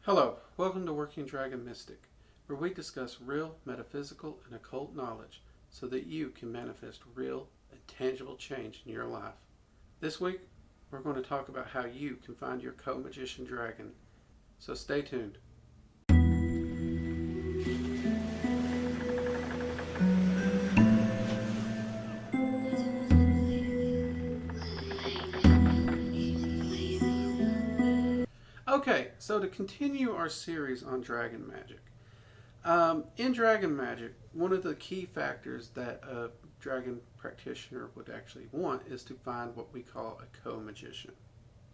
Hello, welcome to Working Dragon Mystic, where we discuss real metaphysical and occult knowledge so that you can manifest real and tangible change in your life. This week, we're going to talk about how you can find your co-magician dragon, so stay tuned. Okay, so to continue our series on Dragon Magic. In Dragon Magic, one of the key factors that a dragon practitioner would actually want is to find what we call a co-magician.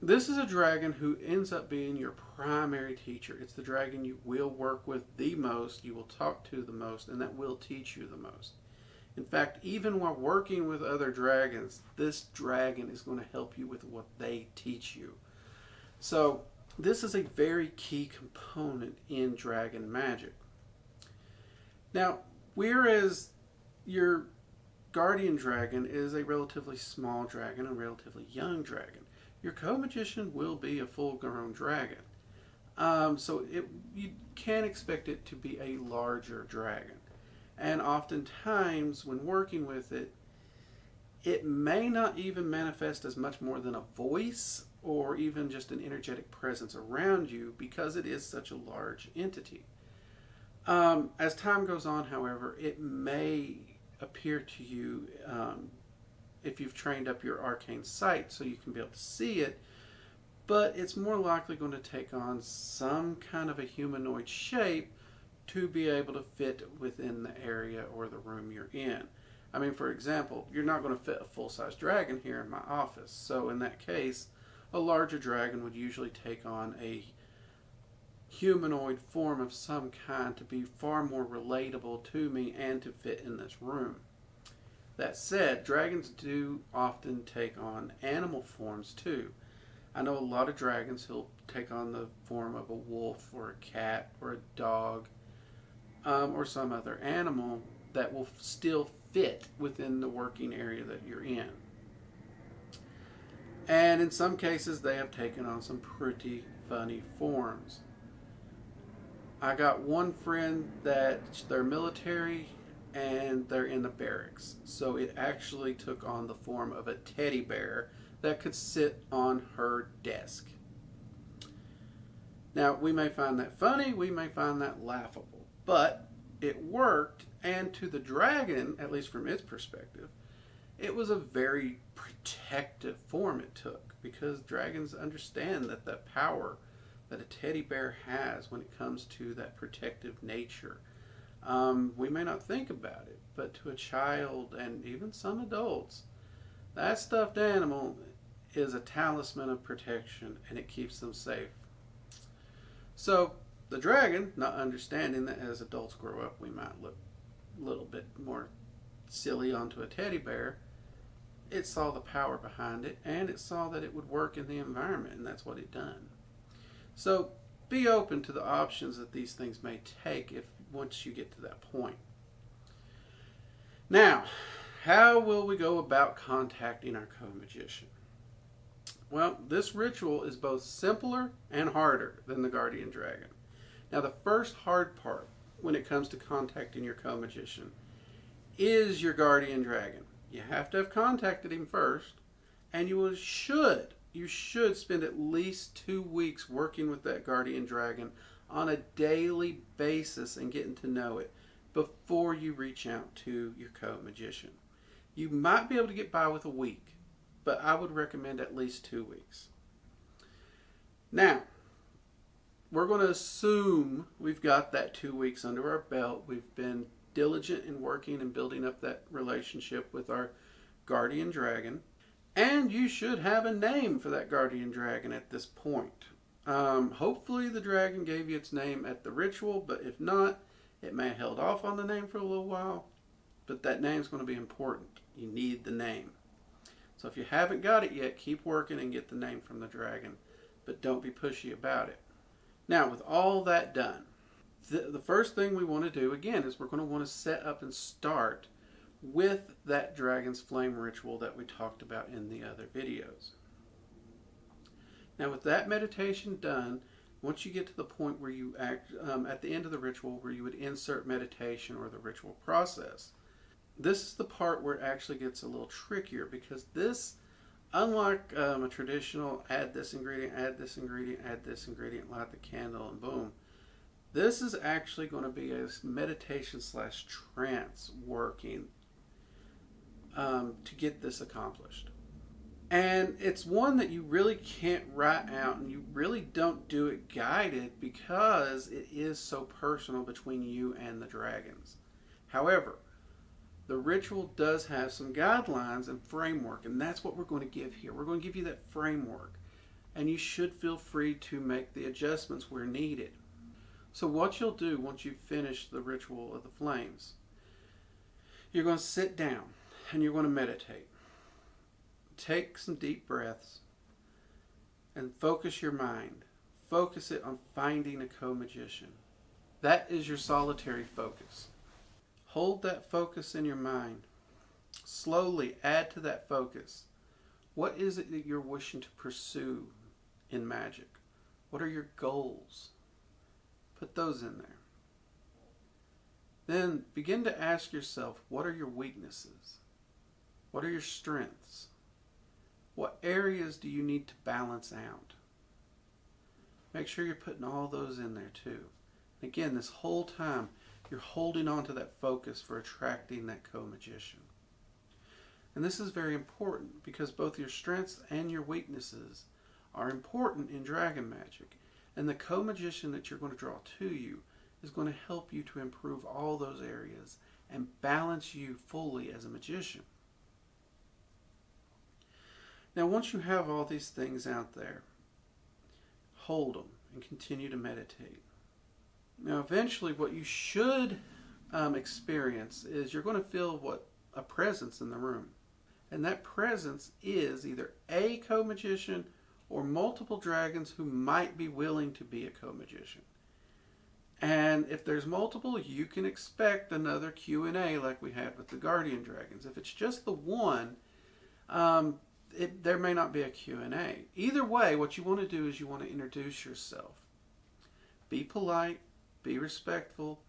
This is a dragon who ends up being your primary teacher. It's the dragon you will work with the most, you will talk to the most, and that will teach you the most. In fact, even while working with other dragons, this dragon is going to help you with what they teach you. So, this is a very key component in Dragon Magic. Now, whereas your guardian dragon is a relatively small dragon, a relatively young dragon, your co-magician will be a full-grown dragon. So you can expect it to be a larger dragon. And oftentimes, when working with it, it may not even manifest as much more than a voice or even just an energetic presence around you because it is such a large entity. As time goes on, however, it may appear to you, if you've trained up your arcane sight so you can be able to see it, but it's more likely going to take on some kind of a humanoid shape to be able to fit within the area or the room you're in. I mean, for example, you're not going to fit a full-size dragon here in my office, so in that case, a larger dragon would usually take on a humanoid form of some kind to be far more relatable to me and to fit in this room. That said, dragons do often take on animal forms too. I know a lot of dragons who'll take on the form of a wolf or a cat or a dog or some other animal that will still fit within the working area that you're in. And in some cases, they have taken on some pretty funny forms. I got one friend that they're military and they're in the barracks. So it actually took on the form of a teddy bear that could sit on her desk. Now, we may find that funny, we may find that laughable, but it worked, and to the dragon, at least from its perspective, it was a very protective form it took, because dragons understand that the power that a teddy bear has when it comes to that protective nature. We may not think about it, but to a child and even some adults, that stuffed animal is a talisman of protection and it keeps them safe. So the dragon, not understanding that as adults grow up we might look a little bit more silly onto a teddy bear, it saw the power behind it and it saw that it would work in the environment, and that's what it done. So be open to the options that these things may take once you get to that point. Now, how will we go about contacting our co-magician? Well, this ritual is both simpler and harder than the guardian dragon. Now, the first hard part when it comes to contacting your co-magician is your guardian dragon. You have to have contacted him first, and you should spend at least 2 weeks working with that guardian dragon on a daily basis and getting to know it before you reach out to your co-magician. You might be able to get by with a week, but I would recommend at least 2 weeks. Now, we're going to assume we've got that 2 weeks under our belt. We've been diligent in working and building up that relationship with our guardian dragon. And you should have a name for that guardian dragon at this point. Hopefully the dragon gave you its name at the ritual, but if not, it may have held off on the name for a little while. But that name's going to be important. You need the name. So if you haven't got it yet, keep working and get the name from the dragon. But don't be pushy about it. Now, with all that done, the first thing we want to do, again, is we're going to want to set up and start with that dragon's flame ritual that we talked about in the other videos. Now, with that meditation done, Once you get to the point where you act at the end of the ritual, where you would insert meditation or the ritual process, this is the part where it actually gets a little trickier, because this, unlike a traditional add this ingredient, add this ingredient, add this ingredient, light the candle, and boom, this is actually going to be a meditation slash trance working to get this accomplished. And it's one that you really can't write out, and you really don't do it guided because it is so personal between you and the dragons. However, the ritual does have some guidelines and framework, and that's what we're going to give here. We're going to give you that framework, and you should feel free to make the adjustments where needed. So what you'll do once you finish the ritual of the flames, you're going to sit down and you're going to meditate. Take some deep breaths and focus your mind. Focus it on finding a co-magician. That is your solitary focus. Hold that focus in your mind. Slowly add to that focus. What is it that you're wishing to pursue in magic? What are your goals? Put those in there. Then begin to ask yourself, what are your weaknesses? What are your strengths? What areas do you need to balance out? Make sure you're putting all those in there too. And again, this whole time, you're holding on to that focus for attracting that co-magician. And this is very important because both your strengths and your weaknesses are important in Dragon Magic. And the co-magician that you're going to draw to you is going to help you to improve all those areas and balance you fully as a magician. Now, once you have all these things out there, hold them and continue to meditate. Now, eventually what you should experience is you're going to feel a presence in the room. And that presence is either a co-magician or multiple dragons who might be willing to be a co-magician. And if there's multiple, you can expect another Q&A like we had with the Guardian Dragons. If it's just the one, there may not be a Q&A. Either way, what you want to do is you want to introduce yourself. Be polite, be respectful.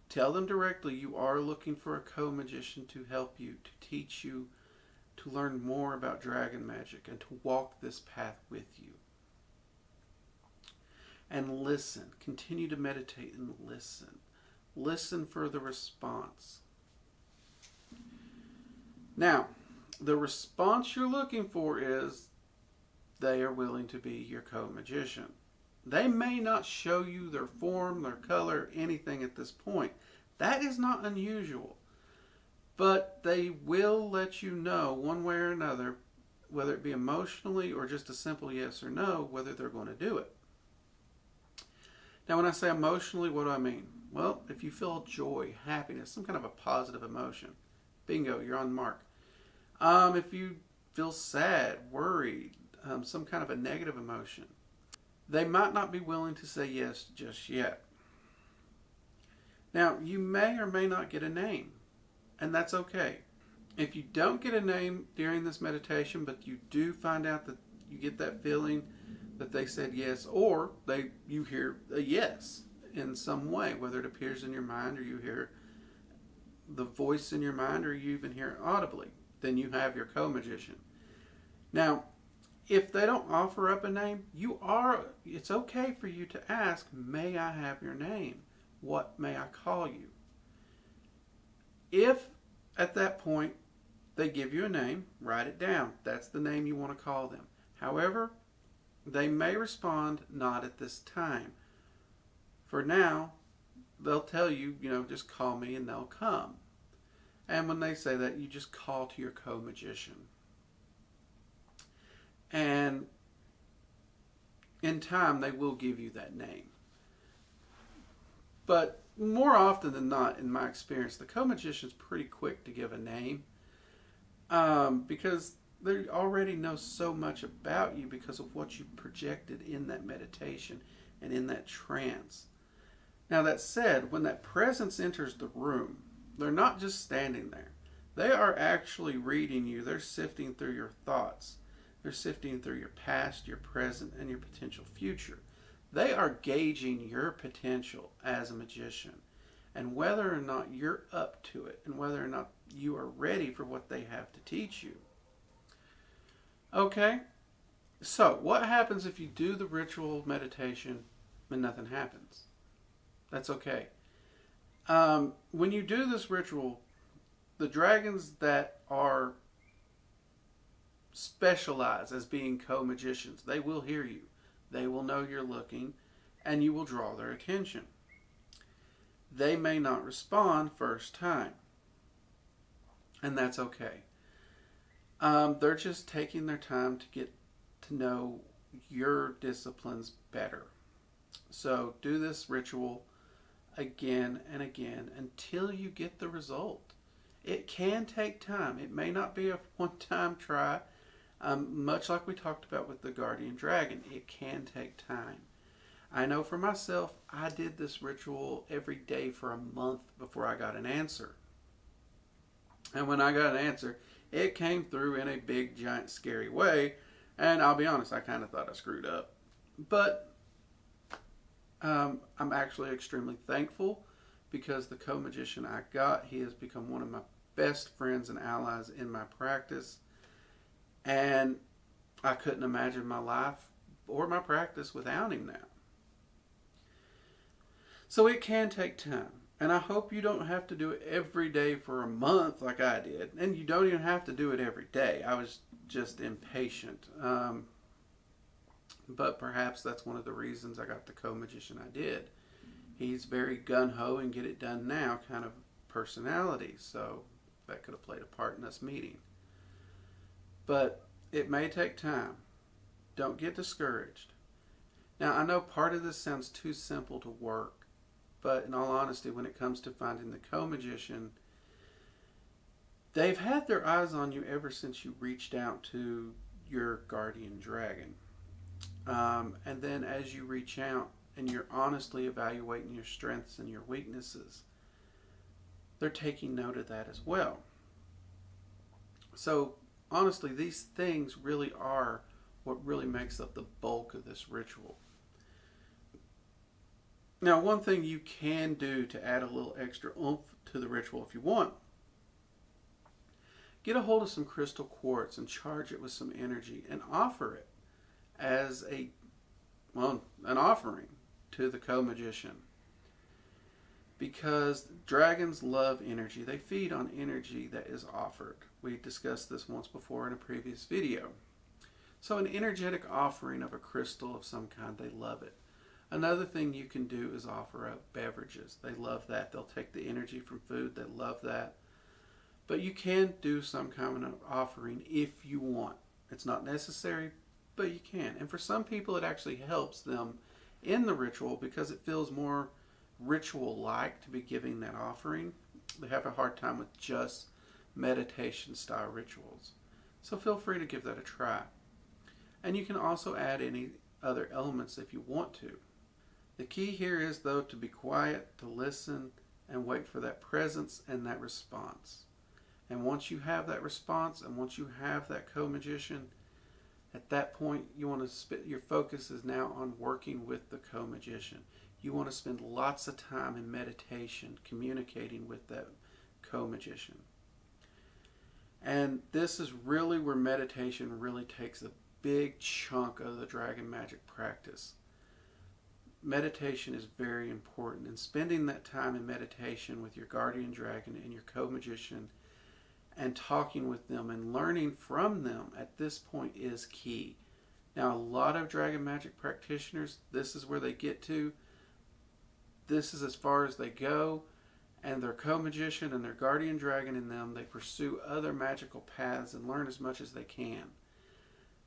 Tell them directly you are looking for a co-magician to help you, to teach you, to learn more about Dragon Magic, and to walk this path with you. And listen. Continue to meditate and listen. Listen for the response. Now, the response you're looking for is they are willing to be your co-magician. They may not show you their form, their color, anything at this point. That is not unusual. But they will let you know one way or another, whether it be emotionally or just a simple yes or no, whether they're going to do it. Now, when I say emotionally, what do I mean? Well, if you feel joy, happiness, some kind of a positive emotion, bingo, you're on the mark. If you feel sad, worried, some kind of a negative emotion, they might not be willing to say yes just yet. Now, you may or may not get a name, and that's okay. If you don't get a name during this meditation, but you do find out that you get that feeling that they said yes, or you hear a yes in some way, whether it appears in your mind or you hear the voice in your mind or you even hear it audibly, then you have your co-magician. Now, if they don't offer up a name, it's okay for you to ask, may I have your name? What may I call you? If at that point they give you a name, write it down. That's the name you want to call them. However, they may respond, not at this time. For now, they'll tell you, just call me and they'll come. And when they say that, you just call to your co-magician. And in time, they will give you that name. But more often than not, in my experience, the co-magician's pretty quick to give a name because they already know so much about you because of what you projected in that meditation and in that trance. Now, that said, when that presence enters the room, they're not just standing there. They are actually reading you. They're sifting through your thoughts. They're sifting through your past, your present, and your potential future. They are gauging your potential as a magician and whether or not you're up to it and whether or not you are ready for what they have to teach you. Okay, so what happens if you do the ritual meditation and nothing happens? That's okay. When you do this ritual, the dragons that are specialized as being co-magicians, they will hear you. They will know you're looking, and you will draw their attention. They may not respond first time, and that's okay. They're just taking their time to get to know your disciplines better. So do this ritual again and again until you get the result. It can take time. It may not be a one-time try. Much like we talked about with the guardian dragon, it can take time. I know for myself, I did this ritual every day for a month before I got an answer. And when I got an answer, it came through in a big, giant, scary way. And I'll be honest, I kind of thought I screwed up. But I'm actually extremely thankful because the co-magician I got, he has become one of my best friends and allies in my practice. And I couldn't imagine my life or my practice without him now. So it can take time. And I hope you don't have to do it every day for a month like I did. And you don't even have to do it every day. I was just impatient. But perhaps that's one of the reasons I got the co-magician I did. He's very gung-ho and get it done now kind of personality. So that could have played a part in us meeting. But it may take time. Don't get discouraged. Now, I know part of this sounds too simple to work. But in all honesty, when it comes to finding the co-magician, they've had their eyes on you ever since you reached out to your guardian dragon. And then as you reach out and you're honestly evaluating your strengths and your weaknesses, they're taking note of that as well. So honestly, these things really are what really makes up the bulk of this ritual. Now, one thing you can do to add a little extra oomph to the ritual if you want, get a hold of some crystal quartz and charge it with some energy and offer it as an offering to the co-magician. Because dragons love energy. They feed on energy that is offered. We discussed this once before in a previous video. So an energetic offering of a crystal of some kind, they love it. Another thing you can do is offer up beverages. They love that. They'll take the energy from food. They love that. But you can do some kind of offering if you want. It's not necessary, but you can. And for some people, it actually helps them in the ritual because it feels more ritual-like to be giving that offering. They have a hard time with just meditation-style rituals. So feel free to give that a try. And you can also add any other elements if you want to. The key here is, though, to be quiet, to listen, and wait for that presence and that response. And once you have that response, and once you have that co-magician, at that point, you want to your focus is now on working with the co-magician. You want to spend lots of time in meditation, communicating with that co-magician. And this is really where meditation really takes a big chunk of the Dragon Magic practice. Meditation is very important, and spending that time in meditation with your guardian dragon and your co-magician and talking with them and learning from them at this point is key. Now, a lot of Dragon Magic practitioners, this is where they get to. This is as far as they go, and their co-magician and their guardian dragon in them, they pursue other magical paths and learn as much as they can.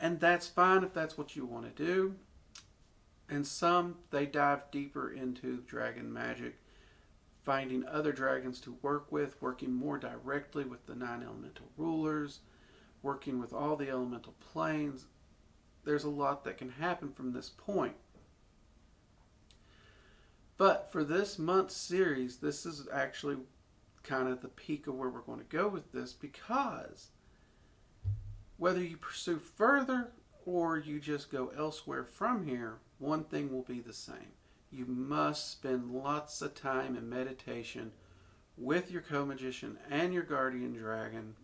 And that's fine if that's what you want to do. And some, they dive deeper into Dragon Magic, finding other dragons to work with, working more directly with the 9 elemental rulers, working with all the elemental planes. There's a lot that can happen from this point. But for this month's series, this is actually kind of the peak of where we're going to go with this, because Whether you pursue further or you just go elsewhere from here, one thing will be the same. You must spend lots of time in meditation with your co-magician and your guardian dragon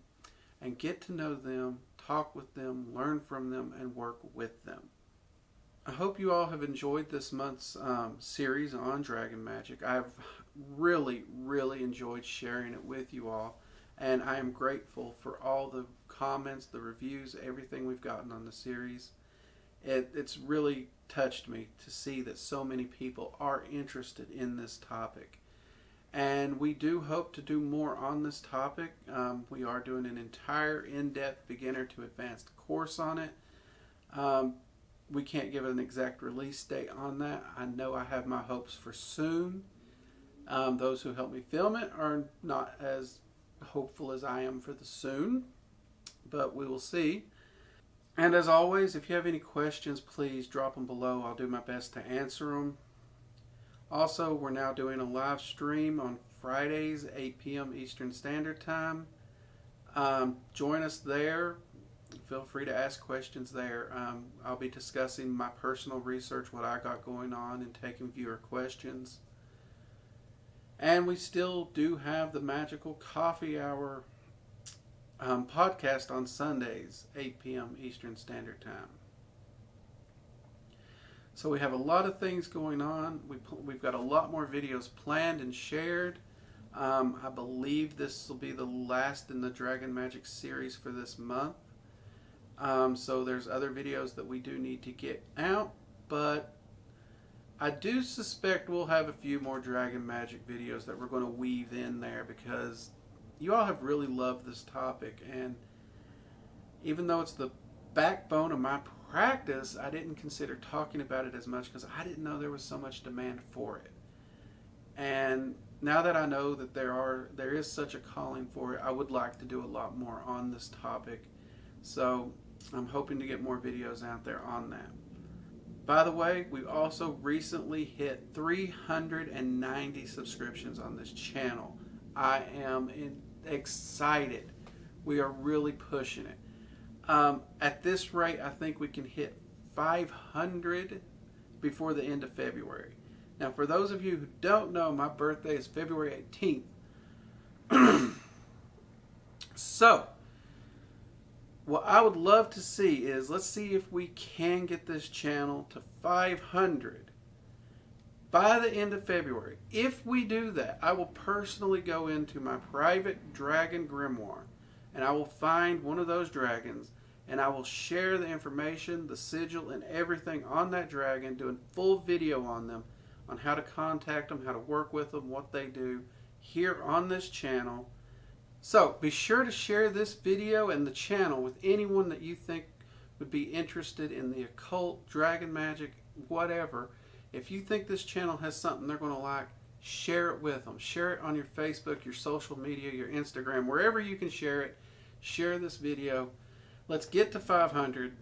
and get to know them, talk with them, learn from them, and work with them. I hope you all have enjoyed this month's series on Dragon Magick. I've really enjoyed sharing it with you all, and I am grateful for all the comments, the reviews, everything we've gotten on the series. It's really touched me to see that so many people are interested in this topic. And we do hope to do more on this topic. We are doing an entire in-depth beginner to advanced course on it. We can't give an exact release date on that. I know I have my hopes for soon. Those who help me film it are not as hopeful as I am for the soon, but we will see. And as always, if you have any questions, please drop them below. I'll do my best to answer them. Also, we're now doing a live stream on Fridays, 8 p.m. Eastern Standard Time. Join us there. Feel free to ask questions there. I'll be discussing my personal research, what I got going on, and taking viewer questions. And we still do have the Magical Coffee Hour podcast on Sundays, 8 p.m. Eastern Standard Time. So we have a lot of things going on. We've got a lot more videos planned and shared. I believe this will be the last in the Dragon Magick series for this month. So there's other videos that we do need to get out, but I do suspect we'll have a few more Dragon Magick videos that we're going to weave in there because you all have really loved this topic, and even though it's the backbone of my practice, I didn't consider talking about it as much because I didn't know there was so much demand for it. And now that I know that there is such a calling for it, I would like to do a lot more on this topic. So I'm hoping to get more videos out there on that. By the way, we also recently hit 390 subscriptions on this channel. I am excited. We are really pushing it. At this rate, I think we can hit 500 before the end of February. Now, for those of you who don't know, my birthday is February 18th. So, what I would love to see is, let's see if we can get this channel to 500 by the end of February. If we do that, I will personally go into my private dragon grimoire and I will find one of those dragons and I will share the information, the sigil, and everything on that dragon, doing full video on them, on how to contact them, how to work with them, what they do, here on this channel. So be sure to share this video and the channel with anyone that you think would be interested in the occult, Dragon Magick, whatever. If you think this channel has something they're going to like, share it with them. Share it on your Facebook, your social media, your Instagram, wherever you can share it. Share this video. Let's get to 500.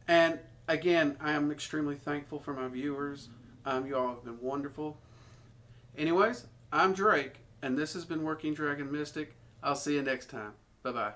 And again, I am extremely thankful for my viewers. You all have been wonderful. Anyways, I'm Drake, and this has been Working Dragon Mystic. I'll see you next time. Bye-bye.